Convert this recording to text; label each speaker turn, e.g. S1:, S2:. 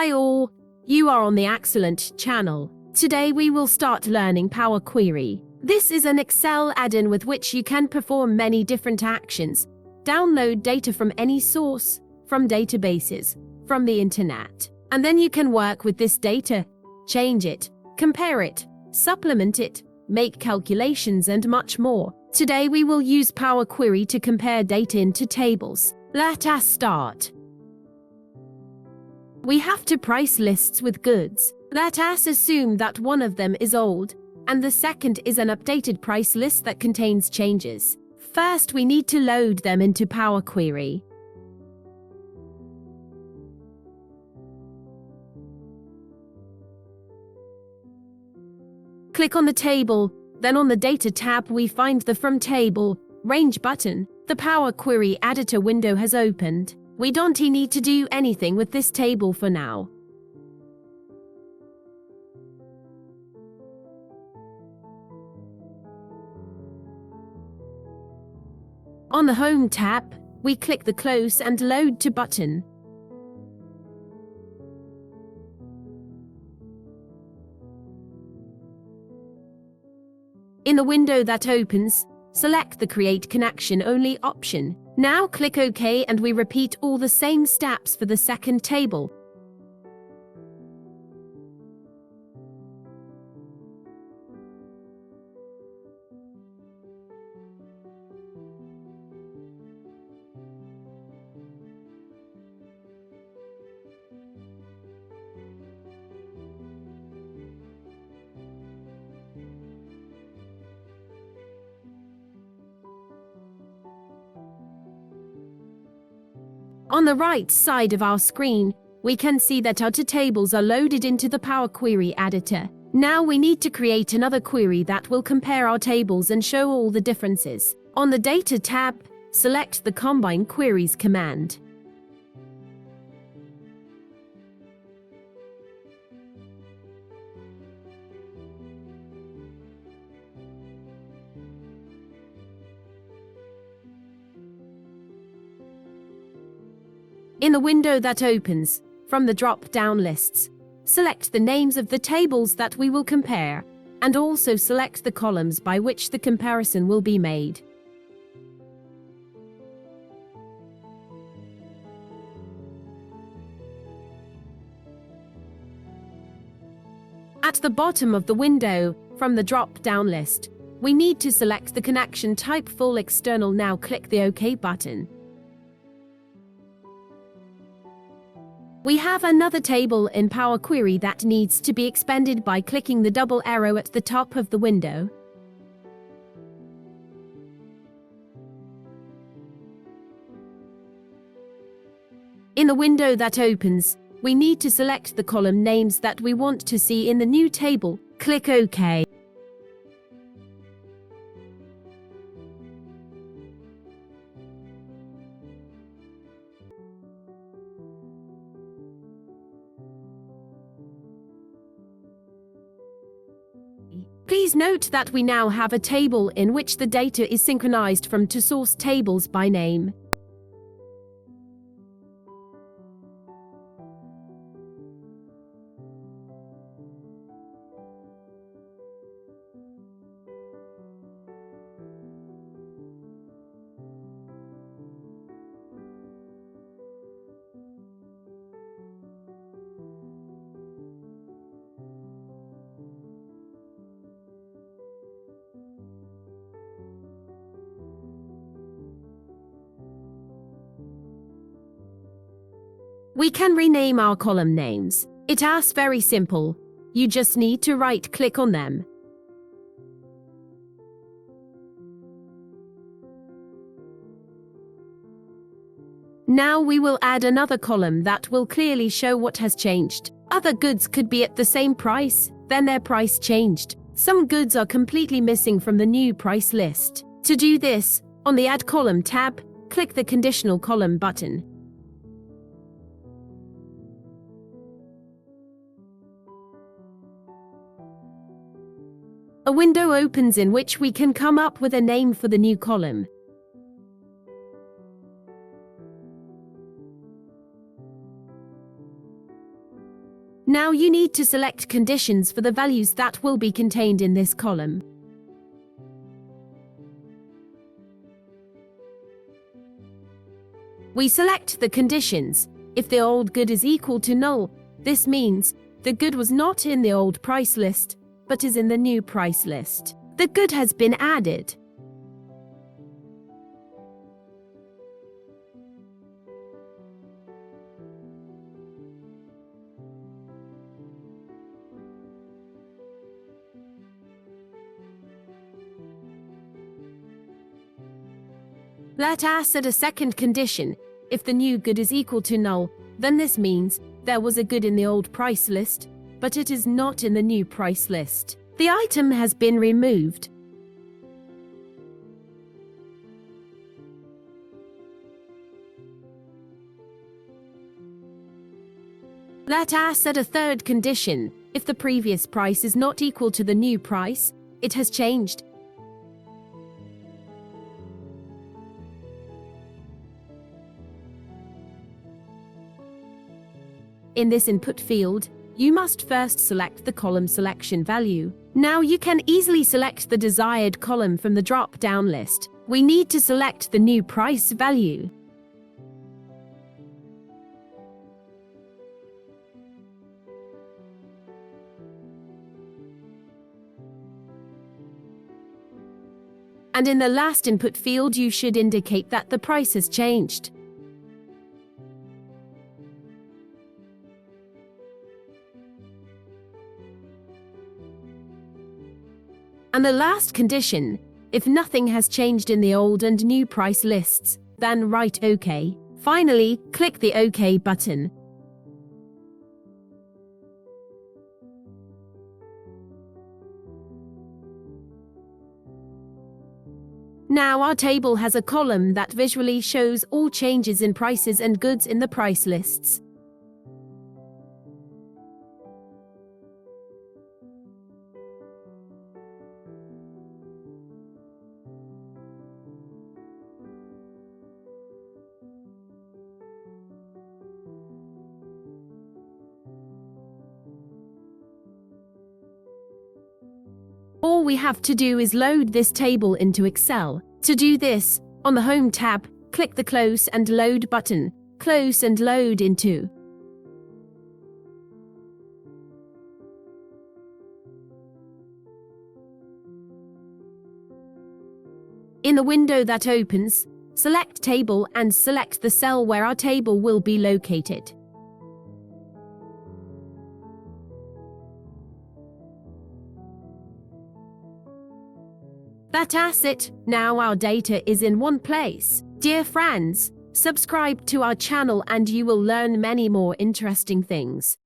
S1: Hi all, you are on the Excellent channel. Today we will start learning Power Query. This is an Excel add-in with which you can perform many different actions. Download data from any source, from databases, from the internet. And then you can work with this data, change it, compare it, supplement it, make calculations and much more. Today we will use Power Query to compare data into tables. Let us start. We have to price lists with goods. Let us assume that one of them is old, and the second is an updated price list that contains changes. First, we need to load them into Power Query. Click on the table, then on the Data tab we find the From Table, Range button. The Power Query editor window has opened. We don't need to do anything with this table for now. On the Home tab, we click the Close and Load to button. In the window that opens, select the Create Connection Only option. Now click OK and we repeat all the same steps for the second table. On the right side of our screen, we can see that our two tables are loaded into the Power Query editor. Now we need to create another query that will compare our tables and show all the differences. On the Data tab, select the Combine Queries command. In the window that opens, from the drop-down lists, select the names of the tables that we will compare, and also select the columns by which the comparison will be made. At the bottom of the window, from the drop-down list, we need to select the connection type Full External. Now click the OK button. We have another table in Power Query that needs to be expanded by clicking the double arrow at the top of the window. In the window that opens, we need to select the column names that we want to see in the new table. Click OK. Please note that we now have a table in which the data is synchronized from two source tables by name. We can rename our column names. It is very simple. You just need to right-click on them. Now we will add another column that will clearly show what has changed. Other goods could be at the same price, then their price changed. Some goods are completely missing from the new price list. To do this, on the Add Column tab, click the Conditional Column button. A window opens in which we can come up with a name for the new column. Now you need to select conditions for the values that will be contained in this column. We select the conditions. If the old good is equal to null, this means the good was not in the old price list, but is in the new price list. The good has been added. Let us add a second condition. If the new good is equal to null, then this means there was a good in the old price list, but it is not in the new price list. The item has been removed. Let us add a third condition. If the previous price is not equal to the new price, it has changed. In this input field, you must first select the column selection value. Now you can easily select the desired column from the drop-down list. We need to select the new price value. And in the last input field, you should indicate that the price has changed. And the last condition, if nothing has changed in the old and new price lists, then write OK. Finally, click the OK button. Now our table has a column that visually shows all changes in prices and goods in the price lists. All we have to do is load this table into Excel. To do this, on the Home tab, click the Close and Load button. Close and load into. In the window that opens, select Table and select the cell where our table will be located. That's it. Now our data is in one place. Dear friends, subscribe to our channel and you will learn many more interesting things.